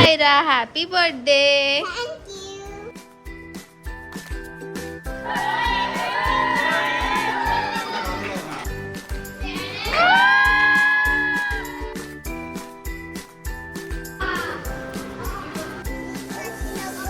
Myra happy birthday.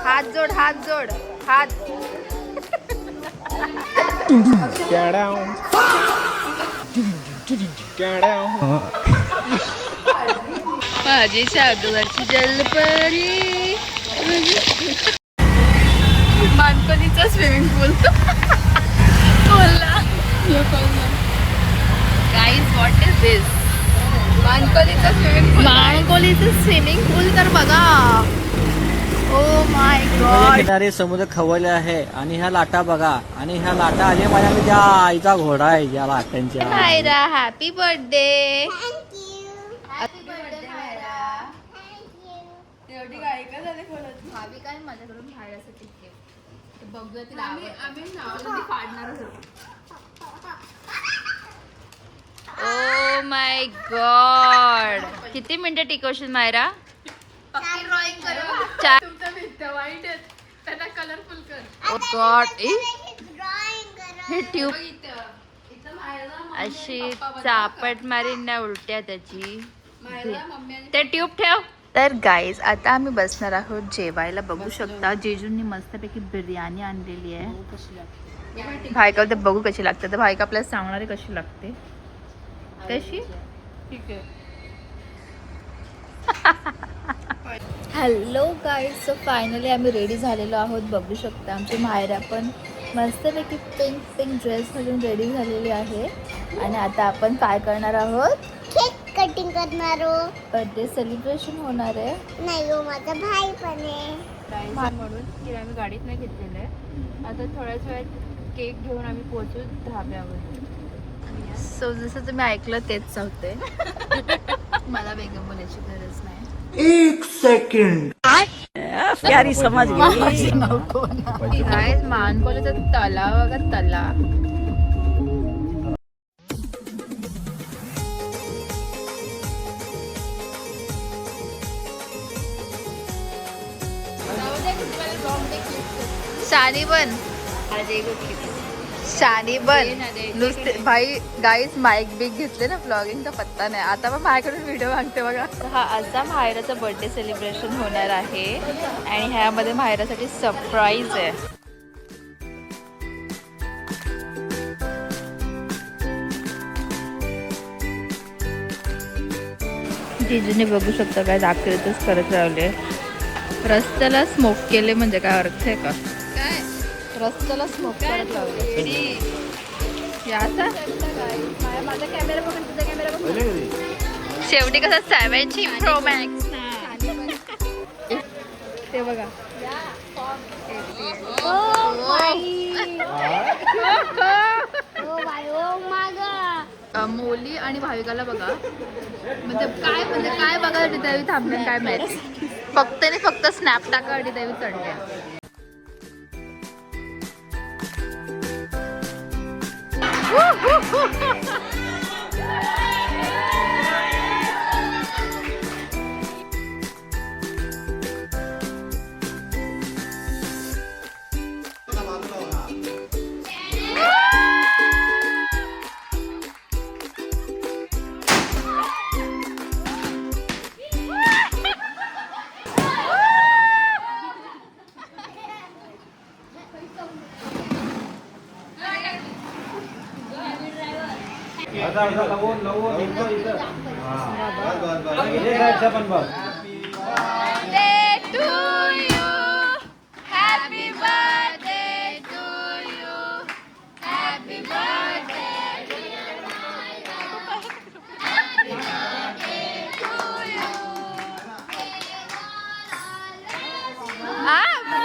हात जोड हात जोड हात. माझी सागरची जलपरी. मानपणीचा स्विमिंग पूल बोलला. Guys what is this? मानकोलीचा स्विमिंग पूल. मानकोलीचं स्विमिंग पूल तर बघा. Oh my god. किनारे समुद्र खवळले आहे आणि ह्या लाटा बघा. आणि ह्या लाटा आल्या माझ्या मी त्या आईचा घोडा आहे या लाटांच्या. Myra happy birthday. भावी काय माझ्याकडून खायसाठी बघूया तिला आवडणार. Oh my God. किती मिनिटं टिकवशील मायरा? Oh God. हे ट्यूब अशी चापट मारीन ना उलट्या त्याची. ते ट्यूब ठेव. तर गाईज आता आम्ही बसणार आहोत जेवायला. बघू शकता जेजूंनी मस्तपैकी बिर्याणी आणलेली आहे. भायका ते बघू कशी लागते. तर भायका आपल्याला सांगणार आहे कशी लागते. कशी ठीक आहे. Hello guys. सो फायनली आम्ही रेडी झालेलो आहोत. बघू शकता आमची मायरा पण मस्तपैकी पिंक पिंक ड्रेस घालून रेडी झालेली आहे. आणि आता आपण काय करणार आहोत? केक कटिंग करणार. बर्थडे सेलिब्रेशन होणार आहे. नाही हो, माझा भाई पण आहे म्हणून तिला आम्ही गाडीत नाही घेतलेलं आहे. आता थोड्याच वेळात केक घेऊन आम्ही पोहोचू धाब्यावर. सो जसं तुम्ही ऐकलं तेच होते. मला वेगळं बोलायची गरज नाही. एक सेकंड. प्यारी समज गेली. मानकोलीचा तलाव अगर तलाव. शानी बन शानी बन. नुसते भाई गाईज माईक बिग घेतले ना ब्लॉगिंगचा पत्ता नाही. आता मग माझ्याकडून व्हिडिओ मागते बघा. हा असा मायराचा बर्थडे सेलिब्रेशन होणार आहे. आणि ह्यामध्ये मायरासाठी सरप्राईज आहे. जिजूने बघू शकता काय दाखवतच करत राहिले. रस्त्याला स्मोक केले म्हणजे काय अर्थ आहे का? काय रस्त्याला स्मोक करत लावले. माझा कॅमेरा बघून तुझा कॅमेरा बघून शेवटी कसं 7 Pro Max ते बघा. मोली आणि भाविकाला बघा. म्हणजे काय बघा त्यावेळी थांबले काय माहिती. फक्त स्नॅप टाका त्यावेळी चढल्या.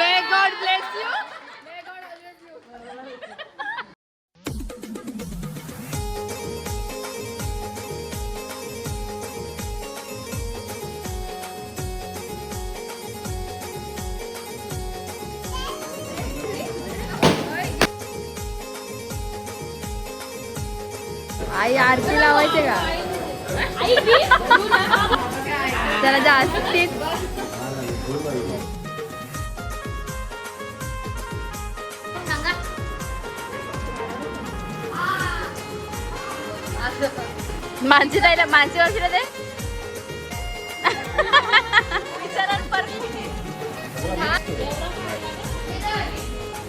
May God bless you. May God always you. आई आरती लावायचे का? जरा जास्तीत मानसी ताईला मानसी मावशीला दे. विचारायला परत.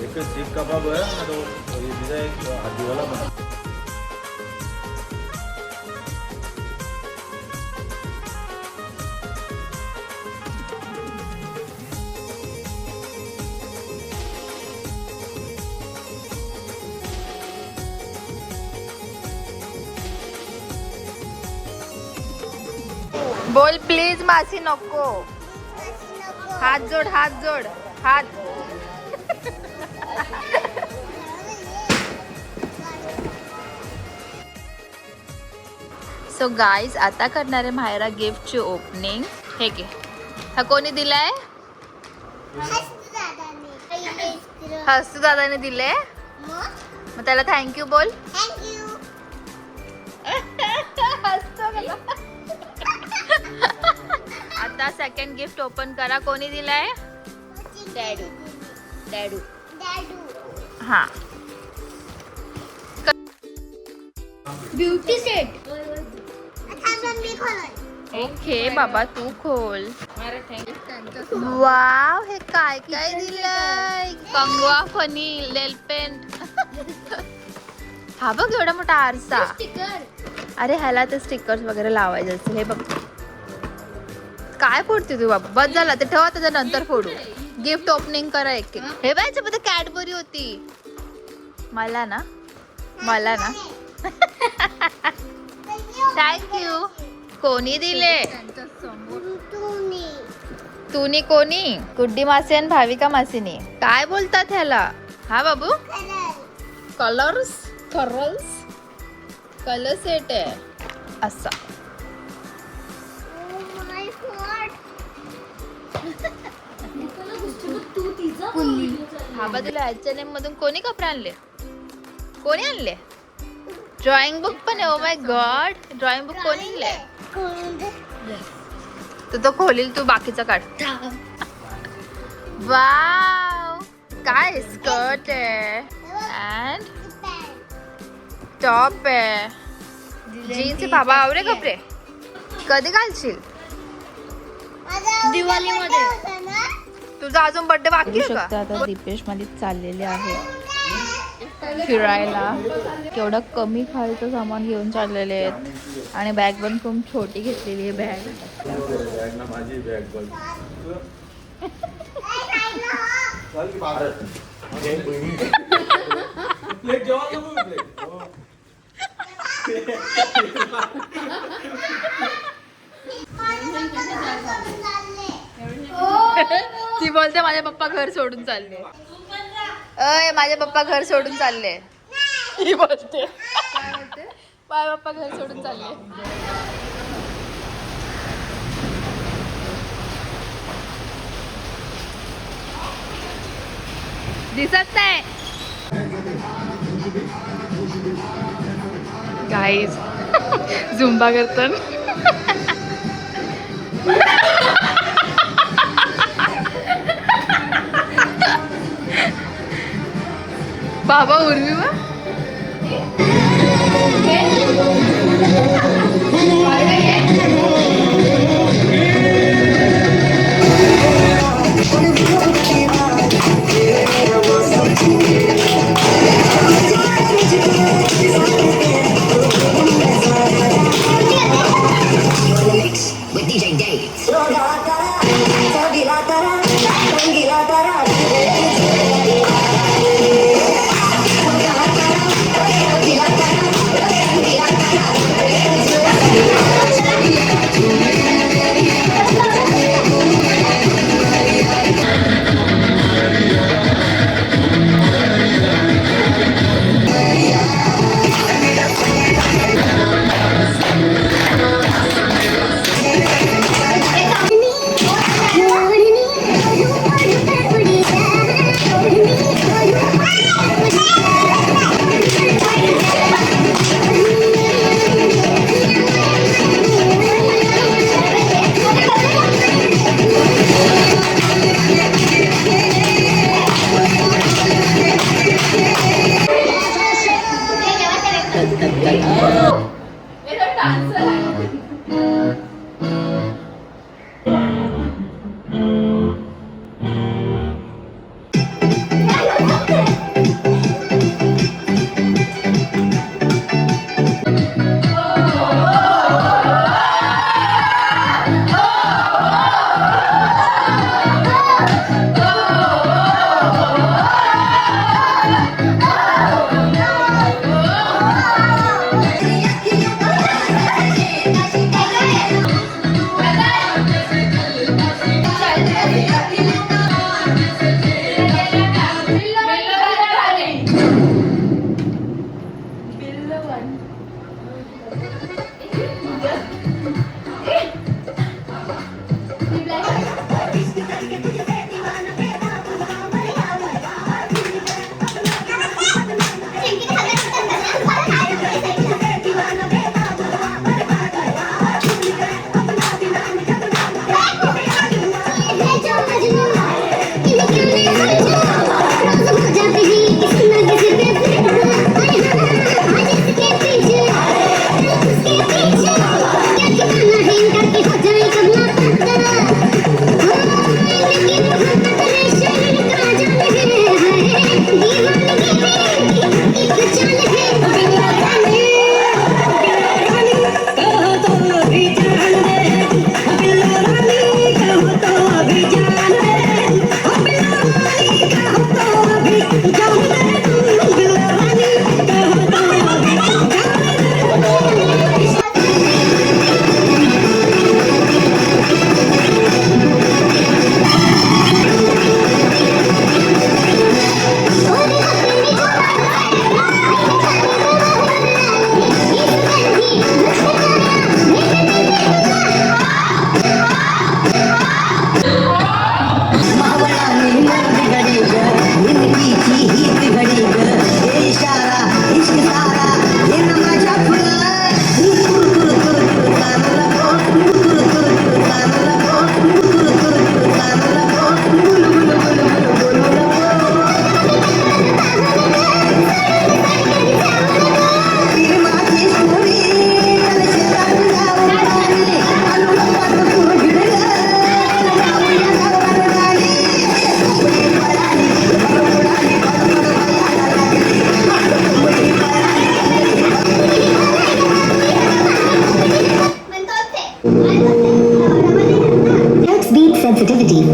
एक कबाब है ना, तो ये भी एक हाथी वाला बना. बोल प्लीज मासी नको. हात जोड हात जोड हात. सो गाईज आता करणार आहे मायरा गिफ्टची ओपनिंग. हे घे. हा कोणी दिलाय? हस्तू दादाने दिले. मग त्याला थँक्यू बोल. थँक्यू. आता सेकंड गिफ्ट ओपन करा. कोणी दिलाय? डॅडू. डॅडू. डॅडू. हा. Beauty set. आता मी खोलून. ओके बाबा तू खोल. वाव हे काय काय दिलंय. कंगवा फनी नेल पेंट. हा बघ एवढा मोठा आरसा. अरे ह्याला ते स्टिकर्स वगैरे लावायचे असतील. हे बघ काय फोडते तू बाबा. बस झाला ते ठेवा त्याच्या नंतर फोडू. गिफ्ट ओपनिंग करा एक एक. हे बघ याच्यामध्ये कॅडबरी होती. मला ना थँक्यू. कोणी दिले? तूनी कोणी? गुड्डी मासी आणि भाविका मासीनी. काय बोलतात ह्याला? हा बाबू कलर सेट आहे असा. हा बा तुला H&M मधून कोणी कपडे आणले? कोणी आणले? ड्रॉइंग बुक पण आहे. ओ माय गॉड ड्रॉइंग बुक कोणी आणले? तू तो खोलील. तू बाकीचा काढ. वाव काय स्कर्ट आहे अँड टॉप आहे. जीन्स. बाबा आवडे कपडे. कधी घालशील? दिवाळीमध्ये. तुझा अजून बर्थडे बाकी आहे का? आता दीपेश मध्ये चाललेले आहे फिरायला. केवढं कमी खायचं सामान घेऊन चाललेले आहेत आणि बॅग पण खूप छोटी घेतलेली आहे बॅग. बॅग ना माझी बॅग बघ. प्लेट जेवण नको प्लेट. ती बोलते माझे पप्पा घर सोडून चालले. अय माझे पप्पा घर सोडून चालले. ही बोलते माझे पप्पा घर सोडून चालले. दिसत नाही गाईज. झुंबा करतात. बाबा उर्वी वा with DJ Gates.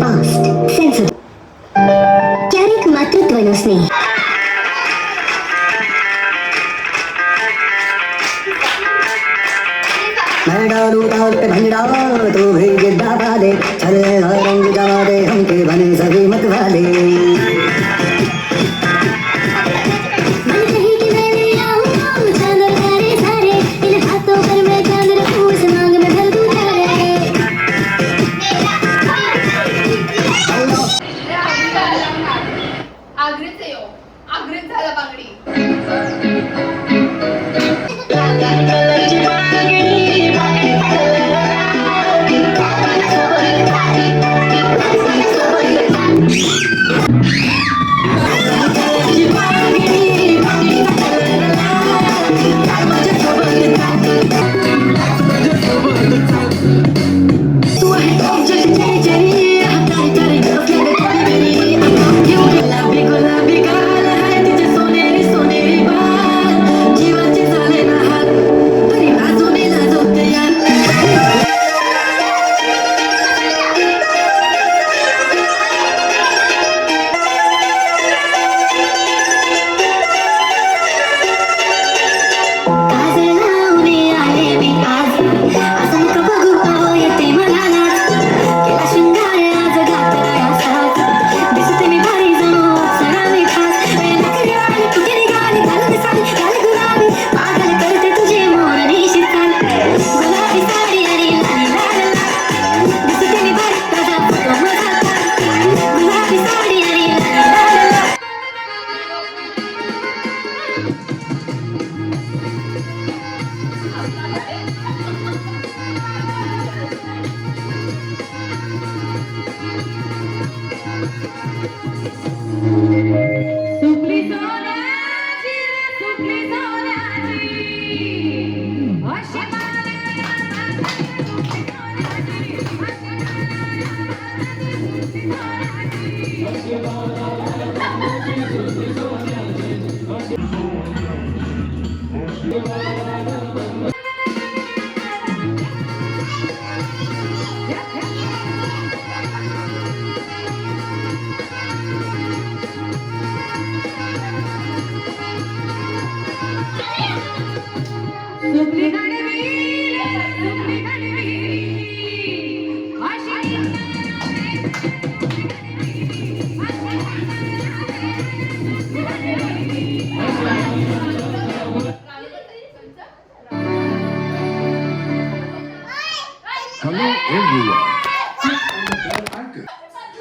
fast, sensitive. क्यारेक मातृत्वનો સ્નેહ. मैं डालू ताल पे भंडा तू भी गिद्दा पा दे चले हर रंग जमा दे हमके बने सभी मत वाले मन कहीं कि मैं ले आऊं चांदर तारे सारे इन हाथों पर मैं चांद रखूं उस मांग में भर दूं तारे आग्रीत झाला बांगडी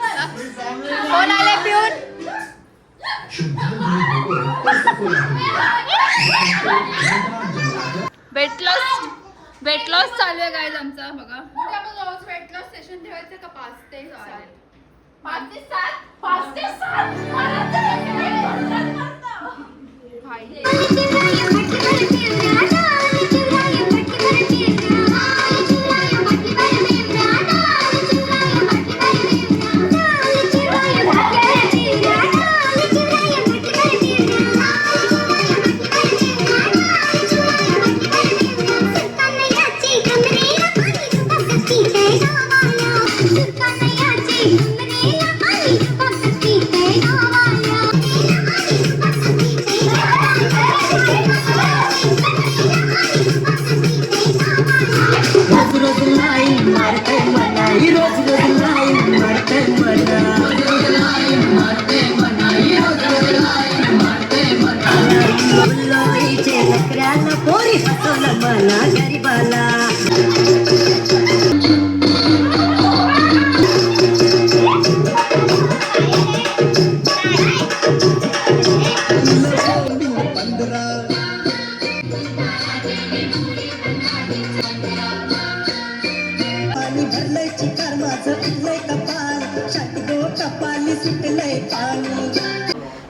कोण आले पिऊन वेट लॉस चालू आहे गाईज आमचा बघा वेट लॉस सेशन ठेवायचं का 5 ते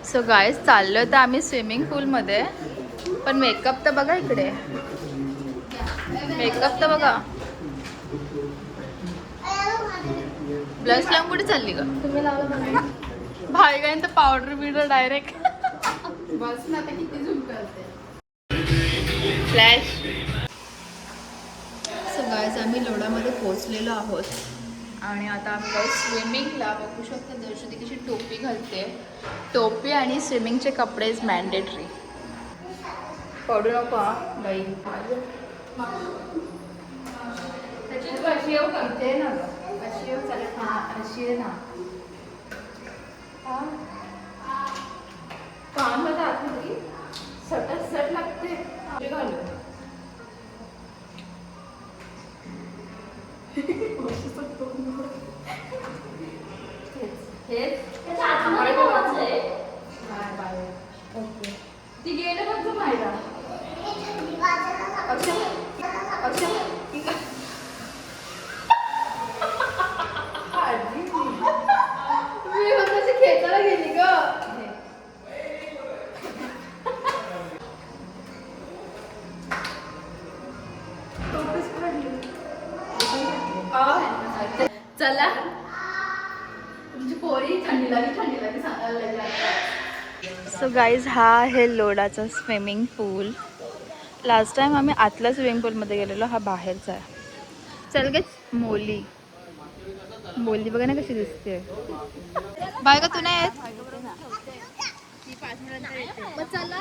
'सो गाईज चाललो तर आम्ही स्विमिंग पूलमध्ये पण मेकअप तर बघा इकडे मेकअप तर बघा ब्लश लावून कुठे चालली ग भाई गाईन तर पावडर बिवडर डायरेक्ट बस ना आता किती झूम करते फ्लॅश. सो गाईज आम्ही लोणामध्ये पोहोचलेलो आहोत आणि आता आम्ही स्विमिंगला बघू शकता. दर्शनी कशी टोपी घालते. टोपी आणि स्विमिंगचे कपडे इज मॅन्डेटरी. पडू नको हा बाई. त्याची तू अशी येऊ का इथे ना गं अशी येऊ चालेल. हां अशी आहे ना. हां कामामध्ये आतमध्ये सट लागते घालू. ती गेलं पण माहिती खेचायला गेली ग. चला तुमची पोरी थंडी लागली सांगायला लागली. सो गाईज हा आहे लोडाचा स्विमिंग पूल. लास्ट टाइम आम्ही आतल्या स्विमिंग पूलमध्ये गेलेलो. हा बाहेरचा आहे. चल गे मोली. मोली बघा ना कशी दिसते. बाय का तू नाही येत. चला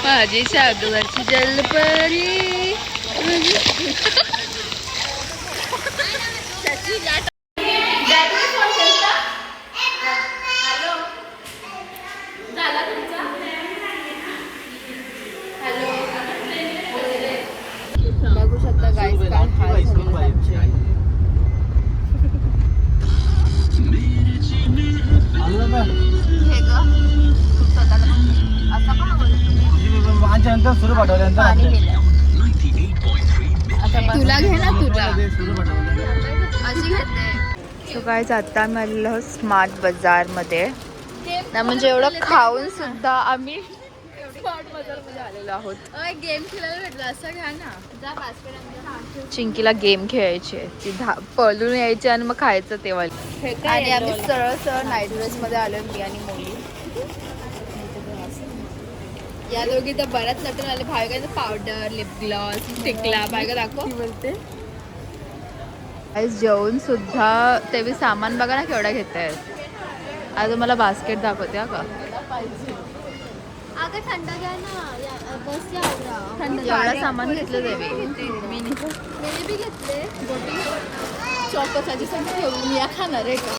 माझी सागरची जलपरी. बघू शकता गाईस काय हाल झालेला. सुरू पाठवल्यानंतर तुला घे ना तुला अशी घेते. सो गाईज आता आम्ही आलेलो आहोत स्मार्ट बाजारमध्ये. ना म्हणजे एवढं खाऊन सुद्धा आम्ही स्मार्ट बाजारमध्ये आलेलो आहोत. गेम खेळायला भेटलं असं घ्या ना. जा बास्केट. चिंकीला गेम खेळायची आहे. ती पळून यायची आणि मग खायचं तेव्हा. आणि आम्ही सरळ सरळ नाईट ड्रेसमध्ये आलो मी आणि मोली. या दोघी तर बऱ्याच नटून आले. भाविकांचं पावडर लिप ग्लॉस टिकला भाविका दाखव बोलते. जेवण सुद्धा ते बी सामान बघा ना केवढा घेत आहेत. आता तुम्हाला बास्केट दाखवते का. अगं थंड घ्या ना. बस या एवढा सामान घेतलं देवी. मी बी घेतले चॉकोसाची संग ठेवून या खाणार आहे का.